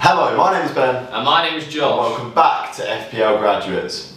Hello, my name is Ben. And my name is Josh. And welcome back to FPL Graduates.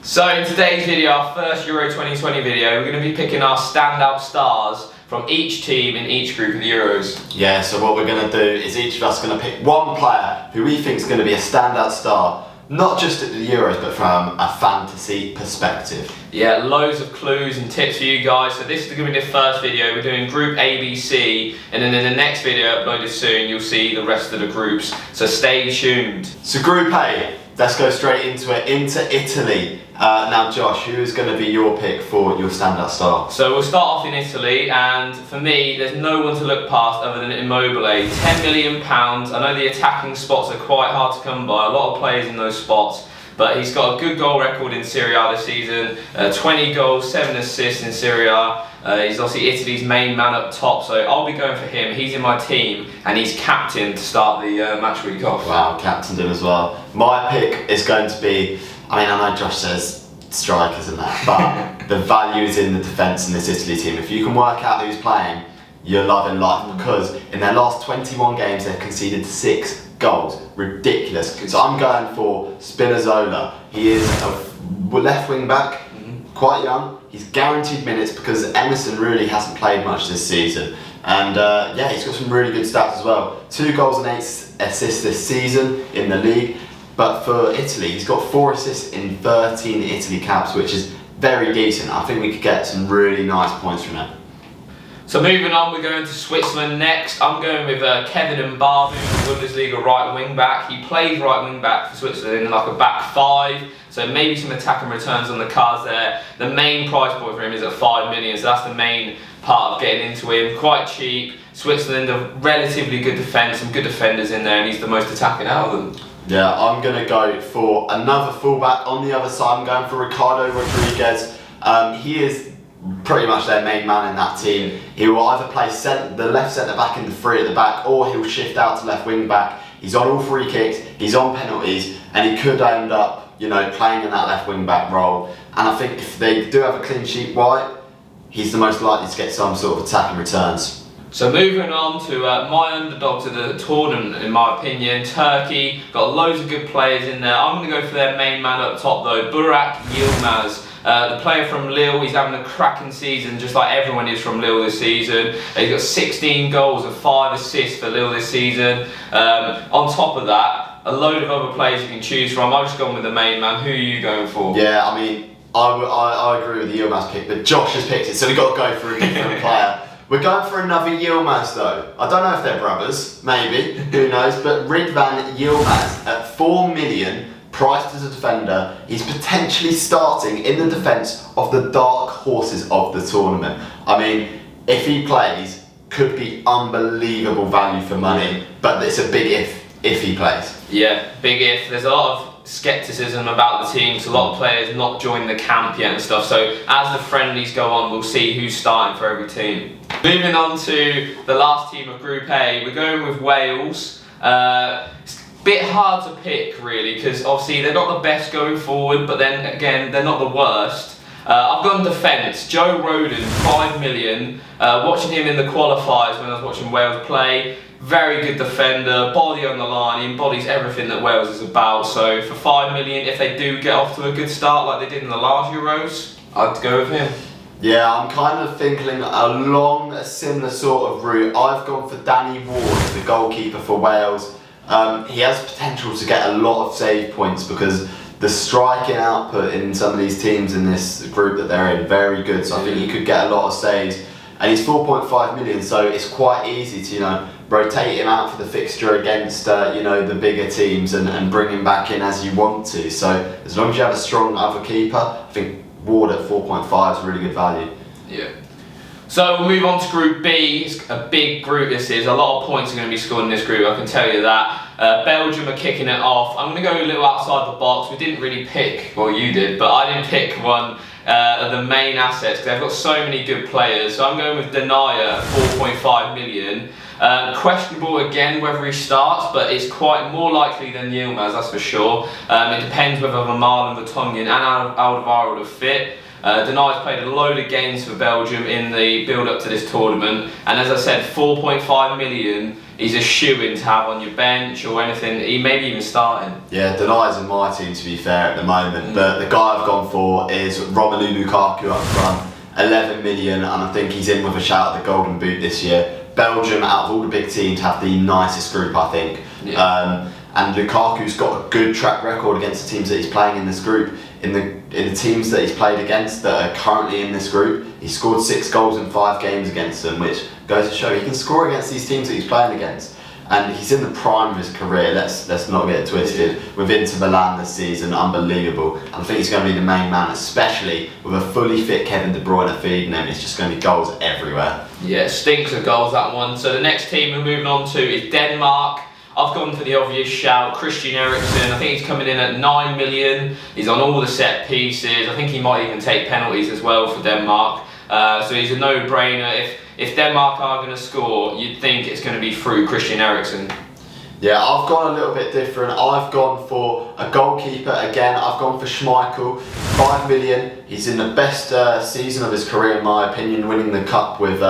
So in today's video, our first Euro 2020 video, we're going to be picking our standout stars from each team in each group of the Euros. Yeah, so what we're going to do is each of us going to pick one player who we think is going to be a standout star, not just at the Euros, but from a fantasy perspective. Yeah, loads of clues and tips for you guys. So this is going to be the first video. We're doing Group A, B, C, and then in the next video uploaded soon, you'll see the rest of the groups. So stay tuned. So Group A, let's go straight into it, into Italy. Now Josh, who is going to be your pick for your standout star? So we'll start off in Italy, and for me, there's no one to look past other than Immobile. £10 million. I know the attacking spots are quite hard to come by, a lot of players in those spots, but he's got a good goal record in Serie A this season, 20 goals, 7 assists in Serie A. He's obviously Italy's main man up top, so I'll be going for him. He's in my team, and he's captain to start the match week off. Wow, captained him as well. My pick is going to be, I know Josh says strikers and that, but the value is in the defence in this Italy team. If you can work out who's playing, you're loving life, because in their last 21 games they've conceded 6 goals. Ridiculous. So I'm going for Spinazzola. He is a left wing back, quite young. He's guaranteed minutes because Emerson really hasn't played much this season. And yeah, he's got some really good stats as well. 2 goals and 8 assists this season in the league. But for Italy, he's got 4 assists in 13 Italy caps, which is very decent. I think we could get some really nice points from it. So moving on, we're going to Switzerland next. I'm going with Kevin Mbabu, Bundesliga right wing back. He plays right wing back for Switzerland in like a back 5. So maybe some attacking returns on the cards there. The main price point for him is at 5 million, so that's the main part of getting into him. Quite cheap. Switzerland, a relatively good defence, some good defenders in there, and he's the most attacking out of them. Yeah, I'm going to go for another fullback on the other side. I'm going for Ricardo Rodriguez. He is pretty much their main man in that team. He will either play the left centre back in the 3 at the back, or he'll shift out to left wing back. He's on all free kicks, he's on penalties, and he could end up, playing in that left wing back role. And I think if they do have a clean sheet White, he's the most likely to get some sort of attacking returns. So moving on to my underdog to the tournament, in my opinion, Turkey. Got loads of good players in there. I'm going to go for their main man up top though, BURAK YILMAZ. The player from Lille, he's having a cracking season, just like everyone is from Lille this season. He's got 16 goals and 5 assists for Lille this season. On top of that, a load of other players you can choose from. I've just gone with the main man. Who are you going for? Yeah, I agree with the Yilmaz pick, but Josh has picked it, so we've got to go for a different player. We're going for another Yilmaz though. I don't know if they're brothers, maybe, who knows, but Ridvan Yilmaz at 4 million, priced as a defender. He's potentially starting in the defence of the dark horses of the tournament. If he plays, could be unbelievable value for money, but it's a big if he plays. Yeah, big if. There's a lot of scepticism about the team, so a lot of players not joining the camp yet and stuff, so as the friendlies go on, we'll see who's starting for every team. Moving on to the last team of Group A, we're going with Wales. It's a bit hard to pick really, because obviously they're not the best going forward, but then again, they're not the worst. I've gone defence. Joe Rodon, 5 million. Watching him in the qualifiers when I was watching Wales play, very good defender, body on the line, he embodies everything that Wales is about. So for 5 million, if they do get off to a good start like they did in the last Euros, I'd go with him. Yeah, I'm kind of thinking along a similar sort of route. I've gone for Danny Ward, the goalkeeper for Wales. He has potential to get a lot of save points because the striking output in some of these teams in this group that they're in, very good. So I think he could get a lot of saves. And he's 4.5 million, so it's quite easy to, rotate him out for the fixture against, the bigger teams and bring him back in as you want to. So as long as you have a strong other keeper, I think Ward at 4.5 is really good value. Yeah. So we'll move on to Group B. It's a big group this is. A lot of points are going to be scored in this group, I can tell you that. Belgium are kicking it off. I'm going to go a little outside the box. We didn't really pick, well you did, but I didn't pick one of the main assets because they've got so many good players. So I'm going with Denier at 4.5 million. Questionable again whether he starts, but it's quite more likely than Yilmaz, that's for sure. It depends whether Mamal and Vertonghen and Alderweireld are fit. Denij's played a load of games for Belgium in the build-up to this tournament, and as I said, 4.5 million. He's a shoo-in to have on your bench or anything. He may be even starting. Yeah, Denij's in my team to be fair at the moment, but the guy I've gone for is ROMELU LUKAKU up front, 11 million, and I think he's in with a shout at the Golden Boot this year. Belgium, out of all the big teams, have the nicest group, I think. Yeah. And Lukaku's got a good track record against the teams that he's playing in this group. In the teams that he's played against that are currently in this group, he scored 6 goals in 5 games against them, which goes to show he can score against these teams that he's playing against. And he's in the prime of his career, let's not get it twisted. With Inter Milan this season, unbelievable. And I think he's going to be the main man, especially with a fully fit Kevin De Bruyne feeding him. It's just going to be goals everywhere. Yeah, it stinks of goals, that one. So the next team we're moving on to is Denmark. I've gone for the obvious shout, Christian Eriksen. I think he's coming in at 9 million. He's on all the set pieces. I think he might even take penalties as well for Denmark. So he's a no-brainer. If Denmark are going to score, you'd think it's going to be through Christian Eriksen. Yeah, I've gone a little bit different. I've gone for a goalkeeper again. I've gone for SCHMEICHEL, 5 million. He's in the best season of his career, in my opinion, winning the cup with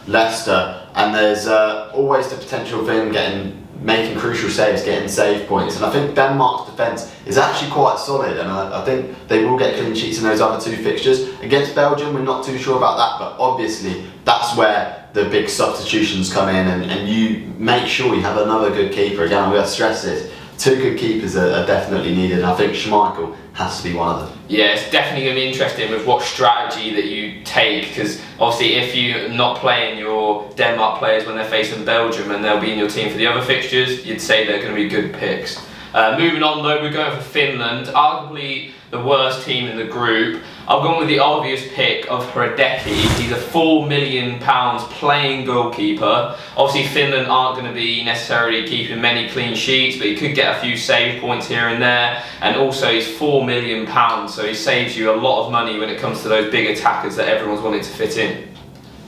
Leicester. And there's always the potential of him making crucial saves, getting save points. And I think Denmark's defence is actually quite solid, and I think they will get clean sheets in those other 2 fixtures. Against Belgium, we're not too sure about that, but obviously that's where the big substitutions come in, and you make sure you have another good keeper. Again, I'm going to stress this, 2 good keepers are definitely needed, and I think SCHMEICHEL has to be one of them. Yeah, it's definitely going to be interesting with what strategy that you take, because obviously if you're not playing your Denmark players when they're facing Belgium and they'll be in your team for the other fixtures, you'd say they're going to be good picks. Moving on though, we're going for Finland, arguably the worst team in the group. I've gone with the obvious pick of HRADECKY. He's a £4 million playing goalkeeper. Obviously Finland aren't going to be necessarily keeping many clean sheets, but he could get a few save points here and there. And also he's £4 million, so he saves you a lot of money when it comes to those big attackers that everyone's wanting to fit in.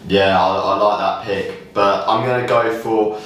Yeah, I like that pick, but I'm going to go for,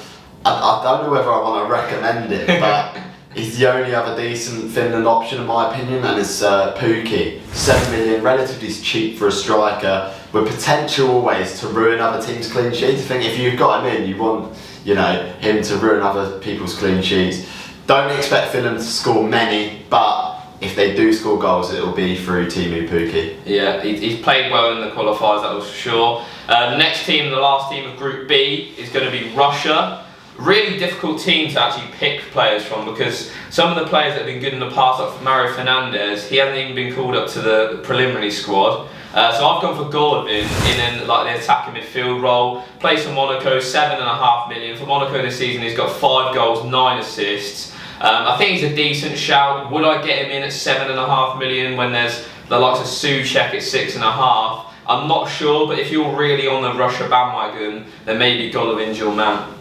I don't know whether I want to recommend it, but he's the only other decent Finland option in my opinion, and it's Pukki. 7 million, relatively cheap for a striker, with potential always to ruin other teams' clean sheets. I think if you've got him in, you want him to ruin other people's clean sheets. Don't expect Finland to score many, but if they do score goals, it'll be through Teemu Pukki. Yeah, he's played well in the qualifiers, that was for sure. The next team, the last team of Group B, is going to be Russia. Really difficult team to actually pick players from, because some of the players that have been good in the past, like Mario Fernandez, he hasn't even been called up to the preliminary squad. So I've gone for Golovin in like the attacking midfield role. Plays for Monaco, 7.5 million. For Monaco this season, he's got 5 goals, 9 assists. I think he's a decent shout. Would I get him in at 7.5 million when there's the likes of Souček at 6.5? I'm not sure, but if you're really on the Russia bandwagon, then maybe Golovin's your man.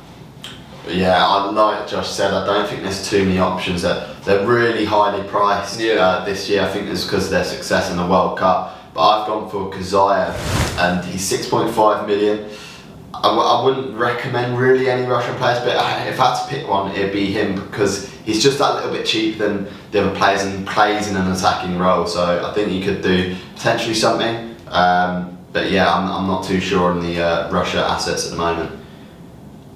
Yeah, like Josh said, I don't think there's too many options. They're really highly priced this year. I think it's because of their success in the World Cup. But I've gone for Kazayev, and he's 6.5 million. I wouldn't recommend really any Russian players, but if I had to pick one, it'd be him, because he's just that little bit cheaper than the other players and plays in an attacking role. So I think he could do potentially something. But yeah, I'm not too sure on the Russia assets at the moment.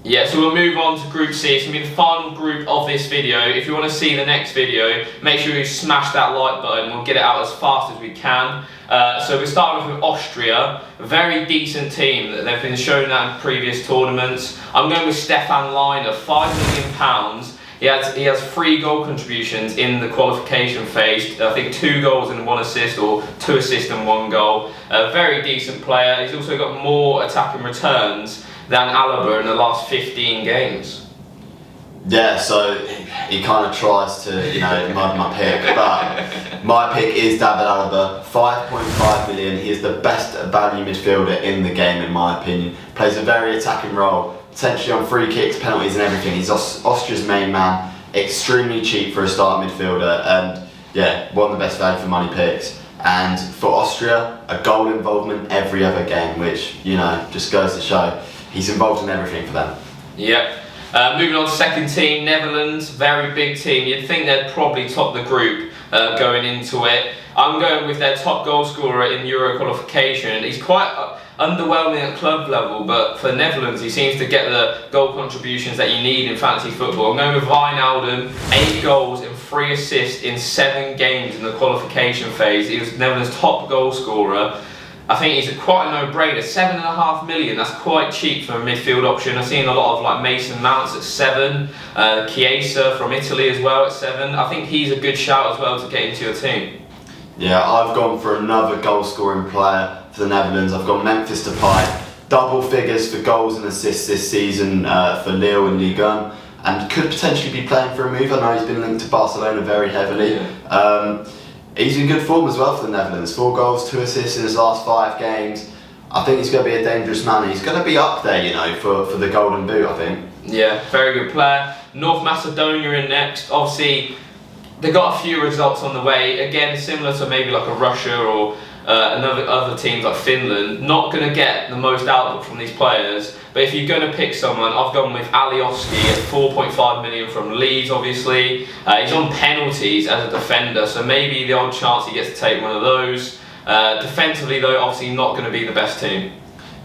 Yeah, so we'll move on to Group C. It's going to be the final group of this video. If you want to see the next video, make sure you smash that like button. We'll get it out as fast as we can. So we're starting off with Austria, a very decent team. They've been shown that in previous tournaments. I'm going with STEFAN, LAINER, £5 million. He has 3 goal contributions in the qualification phase. I think 2 goals and 1 assist, or 2 assists and 1 goal. A very decent player. He's also got more attacking returns than Alaba in the last 15 games. Yeah, so he kind of tries to, mud my pick, but my pick is David Alaba, 5.5 million. He is the best value midfielder in the game, in my opinion. Plays a very attacking role, potentially on free kicks, penalties and everything. He's Austria's main man, extremely cheap for a start midfielder, and yeah, one of the best value for money picks. And for Austria, a goal involvement every other game, which, just goes to show he's involved in everything for them. Yep. Moving on to second team, Netherlands, very big team. You'd think they'd probably top the group going into it. I'm going with their top goal scorer in Euro qualification. He's quite underwhelming at club level, but for Netherlands, he seems to get the goal contributions that you need in fantasy football. I'm going with Wijnaldum, 8 goals and 3 assists in 7 games in the qualification phase. He was Netherlands' top goal scorer. I think he's quite a no-brainer. 7.5 million, that's quite cheap for a midfield option. I've seen a lot of like Mason Mounts at 7, Chiesa from Italy as well at 7. I think he's a good shout as well to get into your team. Yeah, I've gone for another goal-scoring player for the Netherlands. I've got Memphis Depay, double figures for goals and assists this season for Lille and Ligue 1, and could potentially be playing for a move. I know he's been linked to Barcelona very heavily. Yeah. He's in good form as well for the Netherlands. 4 goals, 2 assists in his last 5 games. I think he's going to be a dangerous man. He's going to be up there, you know, for the Golden Boot, I think. Yeah, very good player. North Macedonia in next. Obviously, they got a few results on the way. Again, similar to maybe like a Russia or other teams like Finland. Not going to get the most output from these players. But if you're going to pick someone, I've gone with Alioski at 4.5 million from Leeds, obviously. He's on penalties as a defender, so maybe the odd chance he gets to take one of those. Defensively, though, obviously not going to be the best team.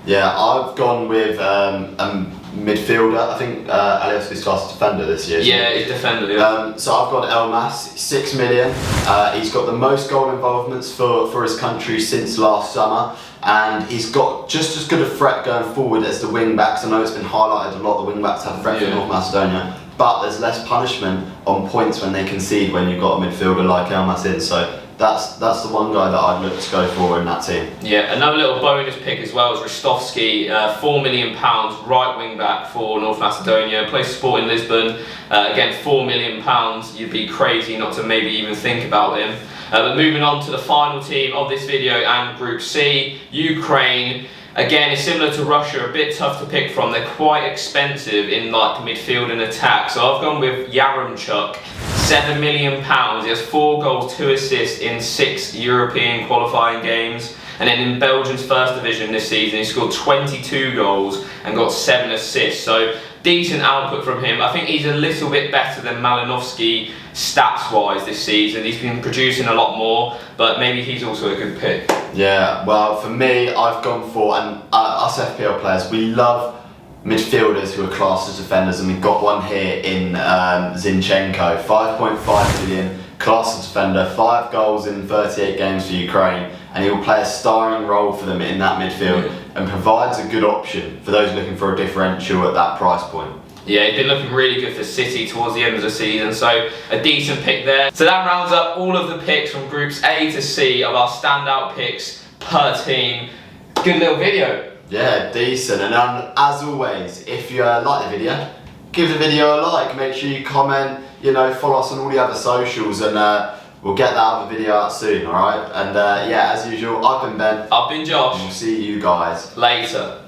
Yeah, I've gone with a midfielder. I think Alioski's class defender this year. Yeah, he's defender, yeah. So I've got ELMAS, 6 million. He's got the most goal involvements for his country since last summer. And he's got just as good a threat going forward as the wing-backs. I know it's been highlighted a lot, the wing-backs have threat for North Macedonia. But there's less punishment on points when they concede when you've got a midfielder like ELMAS in. So that's the one guy that I'd look to go for in that team. Yeah, another little bonus pick as well is Ristovski, £4 million, right wing back for North Macedonia, plays sport in Lisbon. Again, £4 million, you'd be crazy not to maybe even think about him. But moving on to the final team of this video and Group C, Ukraine. Again, it's similar to Russia, a bit tough to pick from. They're quite expensive in like midfield and attack. So I've gone with Yaremchuk, £7 million. He has 4 goals, 2 assists in 6 European qualifying games. And then in Belgium's first division this season, he scored 22 goals and got 7 assists. So decent output from him. I think he's a little bit better than Malinovsky stats-wise this season. He's been producing a lot more, but maybe he's also a good pick. Yeah, well, for me, I've gone for, and us FPL players, we love midfielders who are classed as defenders, and we've got one here in Zinchenko, 5.5 million, classed as defender, 5 goals in 38 games for Ukraine, and he will play a starring role for them in that midfield and provides a good option for those looking for a differential at that price point. Yeah, he's been looking really good for City towards the end of the season, so a decent pick there. So that rounds up all of the picks from Groups A to C of our standout picks per team. Good little video. Yeah, decent. And as always, if you like the video, give the video a like. Make sure you comment, you know, follow us on all the other socials, and we'll get that other video out soon, alright? And yeah, as usual, I've been Ben. I've been Josh. And we'll see you guys later.